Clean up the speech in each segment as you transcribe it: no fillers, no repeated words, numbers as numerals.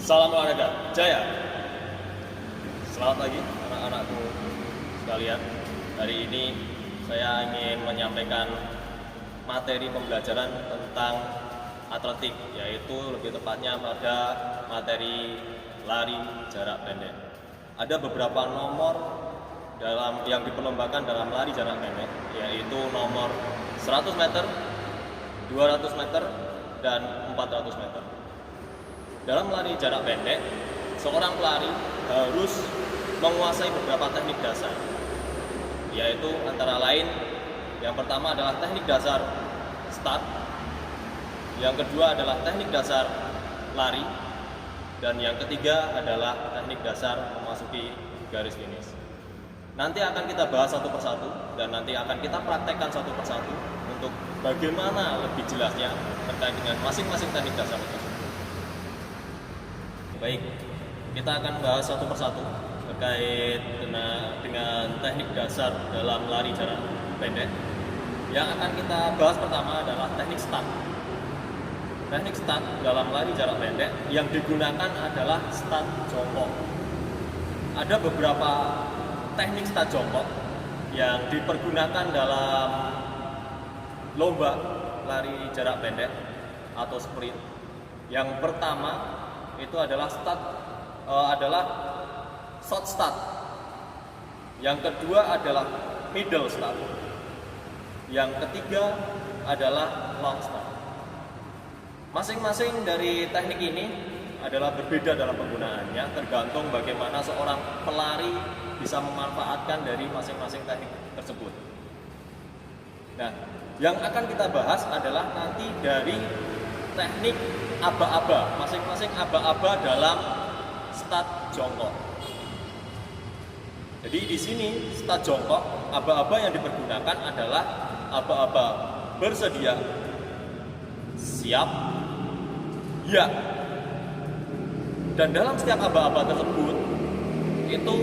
Salam olahraga Jaya. Selamat pagi anak-anakku sekalian. Hari ini saya ingin menyampaikan materi pembelajaran tentang atletik, yaitu lebih tepatnya pada materi lari jarak pendek. Ada beberapa nomor yang diperlombakan dalam lari jarak pendek, yaitu nomor 100 meter, 200 meter, dan 400 meter. Dalam lari jarak pendek, seorang pelari harus menguasai beberapa teknik dasar, yaitu antara lain yang pertama adalah teknik dasar start, yang kedua adalah teknik dasar lari, dan yang ketiga adalah teknik dasar memasuki garis finish. Nanti akan kita bahas satu persatu dan nanti akan kita praktekkan satu persatu untuk bagaimana lebih jelasnya terkait dengan masing-masing teknik dasar tersebut. Baik, kita akan bahas satu persatu terkait dengan teknik dasar dalam lari jarak pendek. Yang akan kita bahas pertama adalah teknik start. Teknik start dalam lari jarak pendek yang digunakan adalah start jongkok. Ada beberapa teknik start jongkok yang dipergunakan dalam lomba lari jarak pendek atau sprint. Yang pertama itu adalah short start. Yang kedua adalah middle start. Yang ketiga adalah long start. Masing-masing dari teknik ini adalah berbeda dalam penggunaannya, tergantung bagaimana seorang pelari bisa memanfaatkan dari masing-masing teknik tersebut. Nah, yang akan kita bahas adalah nanti dari teknik aba-aba, masing-masing aba-aba dalam start jongkok. Jadi di sini start jongkok, aba-aba yang dipergunakan adalah aba-aba bersedia, siap, ya. Dan dalam setiap aba-aba tersebut itu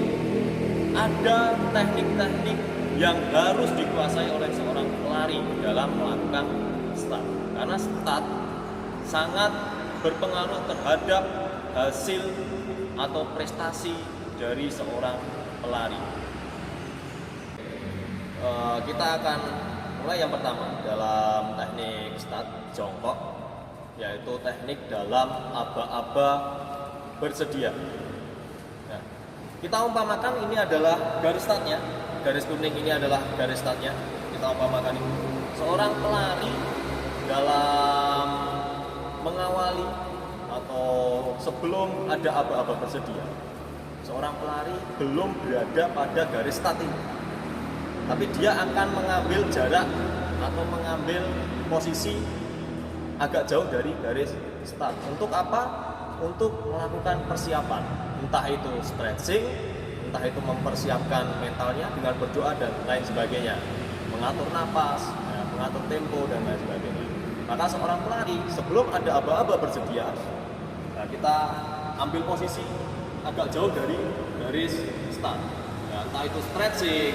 ada teknik-teknik yang harus dikuasai oleh seorang pelari dalam melakukan start. Karena start sangat berpengaruh terhadap hasil atau prestasi dari seorang pelari. Kita akan mulai yang pertama dalam teknik start jongkok, yaitu teknik dalam aba-aba bersedia. Nah, kita umpamakan ini adalah garis startnya, garis kuning ini adalah garis startnya. Kita umpamakan ini seorang pelari dalam mengawali atau sebelum ada aba-aba bersedia, seorang pelari belum berada pada garis start ini, tapi dia akan mengambil jarak atau mengambil posisi agak jauh dari garis start. Untuk apa? Untuk melakukan persiapan, entah itu stretching, entah itu mempersiapkan mentalnya dengan berdoa dan lain sebagainya, mengatur napas, mengatur tempo dan lain sebagainya. Maka seorang pelari sebelum ada aba-aba bersedia, kita ambil posisi agak jauh dari garis start. Entah itu stretching,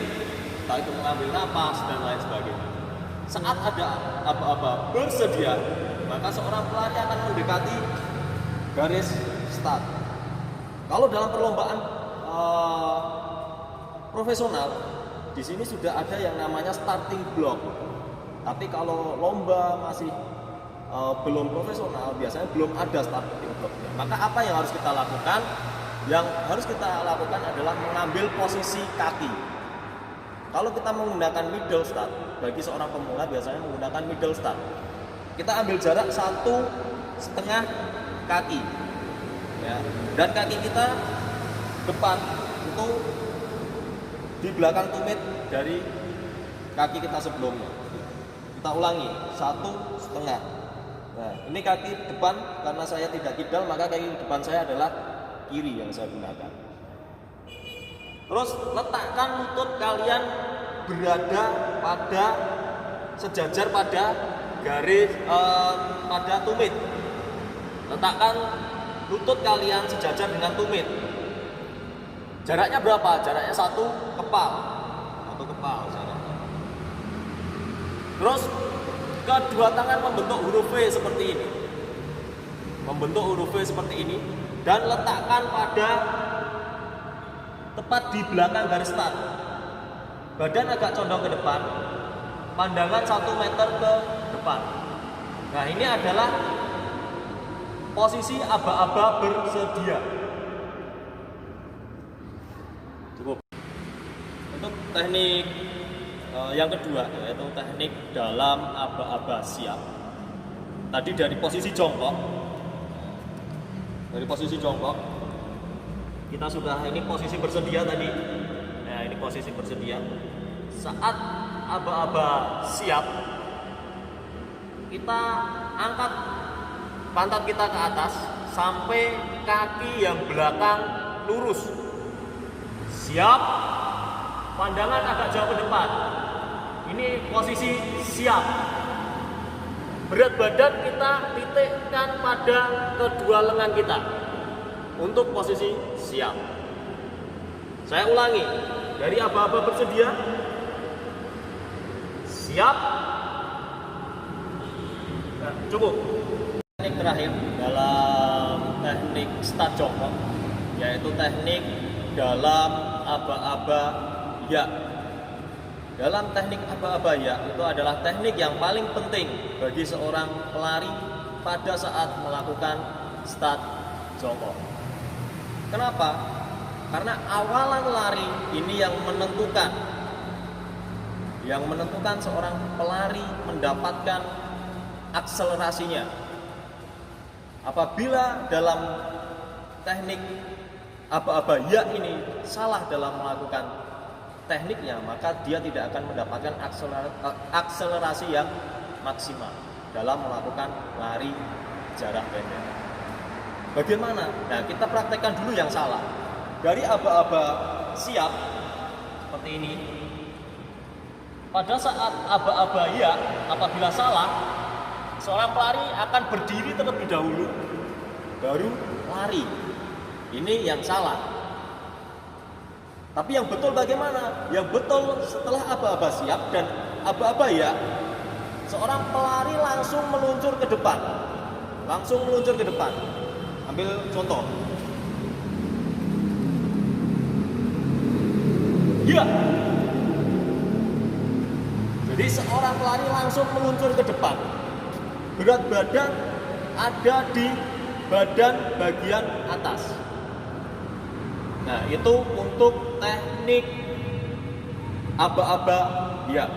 entah itu mengambil napas dan lain sebagainya. Saat ada aba-aba bersedia, maka seorang pelari akan mendekati garis start. Kalau dalam perlombaan profesional, di sini sudah ada yang namanya starting block. Tapi kalau lomba masih belum profesional, biasanya belum ada starting blocknya. Maka apa yang harus kita lakukan? Yang harus kita lakukan adalah mengambil posisi kaki. Kalau kita menggunakan middle start, bagi seorang pemula biasanya menggunakan middle start. Kita ambil jarak 1,5 kaki, ya. Dan kaki kita depan itu di belakang tumit dari kaki kita sebelumnya. Kita ulangi, 1,5. Nah, ini kaki depan, karena saya tidak kidal maka kaki depan saya adalah kiri yang saya gunakan. Terus letakkan lutut kalian berada pada sejajar pada garis pada tumit. Letakkan lutut kalian sejajar dengan tumit. Jaraknya berapa? Jaraknya 1 kepal. 1 kepal jaraknya. Terus kedua tangan membentuk huruf V seperti ini. Membentuk huruf V seperti ini. dan letakkan pada tepat di belakang garis start. Badan agak condong ke depan, pandangan 1 meter ke depan. Nah, ini adalah posisi aba-aba bersedia. Cukup. Untuk teknik yang kedua, yaitu teknik dalam aba-aba siap. Tadi dari posisi jongkok. Dari posisi jongkok, kita sudah, ini posisi bersedia tadi. Nah, ini posisi bersedia. Saat aba-aba siap, kita angkat pantat kita ke atas sampai kaki yang belakang lurus. Siap, pandangan agak jauh ke depan. Ini posisi siap. Berat badan kita titikkan pada kedua lengan kita untuk posisi siap. Saya ulangi, dari aba-aba bersedia, siap. Nah, cukup. Teknik terakhir dalam teknik start jongkok, yaitu teknik dalam aba-aba ya. Dalam teknik aba-aba ya, itu adalah teknik yang paling penting bagi seorang pelari pada saat melakukan start jongkok. Kenapa? Karena awalan lari ini yang menentukan seorang pelari mendapatkan akselerasinya. Apabila dalam teknik aba-aba ya ini salah dalam melakukan tekniknya, maka dia tidak akan mendapatkan akselerasi yang maksimal dalam melakukan lari jarak pendek. Bagaimana? Nah, kita praktekkan dulu yang salah. Dari aba-aba siap seperti ini, pada saat aba-aba ya, apabila salah, seorang pelari akan berdiri terlebih dahulu, baru lari. Ini yang salah. Tapi yang betul bagaimana? Yang betul setelah aba-aba siap dan aba-aba ya, seorang pelari langsung meluncur ke depan. Ambil contoh. Ya. Jadi seorang pelari langsung meluncur ke depan. Berat badan ada di badan bagian atas. Nah, itu untuk teknik aba-aba ya.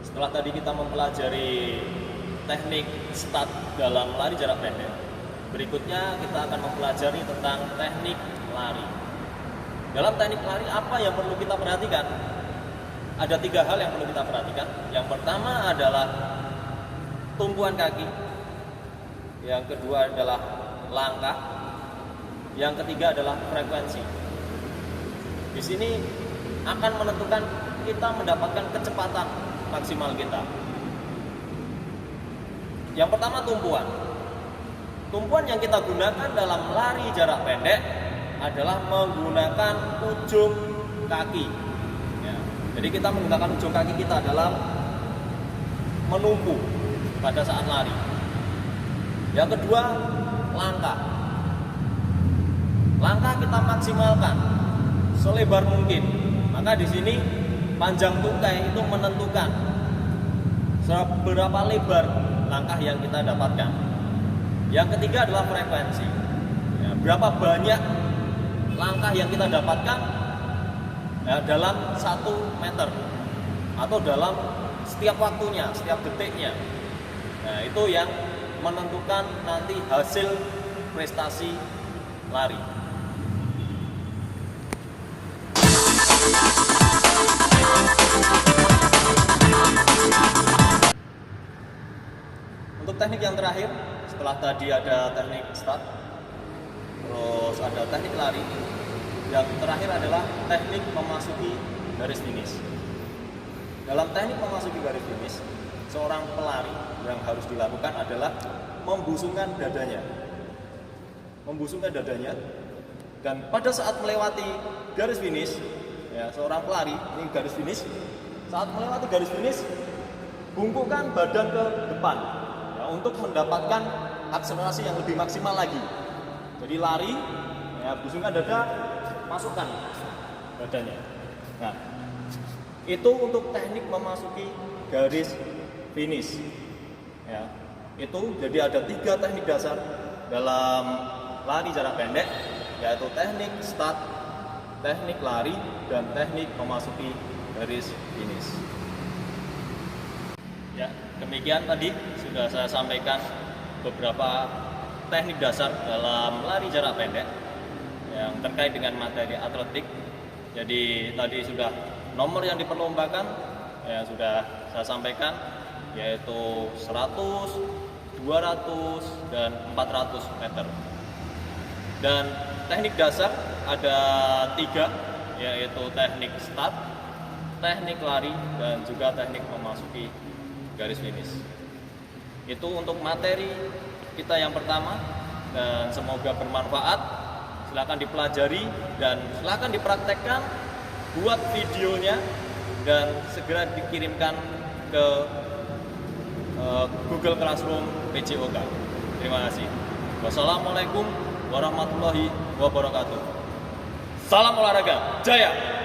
Setelah tadi kita mempelajari teknik start dalam lari jarak pendek, berikutnya kita akan mempelajari tentang teknik lari. Dalam teknik lari, apa yang perlu kita perhatikan? Ada 3 hal yang perlu kita perhatikan. Yang pertama adalah tumpuan kaki. Yang kedua adalah langkah. Yang ketiga adalah frekuensi. Di sini akan menentukan kita mendapatkan kecepatan maksimal kita. Yang pertama, tumpuan. Tumpuan yang kita gunakan dalam lari jarak pendek adalah menggunakan ujung kaki. Ya. Jadi kita menggunakan ujung kaki kita dalam menumpu pada saat lari. Yang kedua, langkah. Langkah kita maksimalkan selebar mungkin. Maka di sini panjang tungkai itu menentukan seberapa lebar langkah yang kita dapatkan. Yang ketiga adalah frekuensi. Ya, berapa banyak langkah yang kita dapatkan ya, dalam 1 meter atau dalam setiap waktunya, setiap detiknya. Nah, itu yang menentukan nanti hasil prestasi lari. Untuk teknik yang terakhir, setelah tadi ada teknik start, terus ada teknik lari, yang terakhir adalah teknik memasuki garis finish. Dalam teknik memasuki garis finish, seorang pelari yang harus dilakukan adalah membusungkan dadanya. Dan pada saat melewati garis finish, ya, seorang pelari ini garis finish, saat melewati garis finish, bungkukkan badan ke depan, ya, untuk mendapatkan akselerasi yang lebih maksimal lagi. Jadi lari, ya, busungkan dada, masukkan badannya. Nah, itu untuk teknik memasuki garis finish. Ya, itu jadi ada 3 teknik dasar dalam lari jarak pendek, yaitu teknik start, teknik lari, dan teknik memasuki garis finish. Ya, demikian tadi sudah saya sampaikan beberapa teknik dasar dalam lari jarak pendek yang terkait dengan materi atletik. Jadi tadi sudah nomor yang diperlombakan ya sudah saya sampaikan, yaitu 100, 200, dan 400 meter. Dan teknik dasar ada 3, yaitu teknik start, teknik lari, dan juga teknik memasuki garis finish. Itu untuk materi kita yang pertama, dan semoga bermanfaat. Silakan dipelajari dan silakan dipraktekkan, buat videonya dan segera dikirimkan ke Google Classroom PJOK. Terima kasih. Wassalamualaikum warahmatullahi wabarakatuh. Salam olahraga, jaya!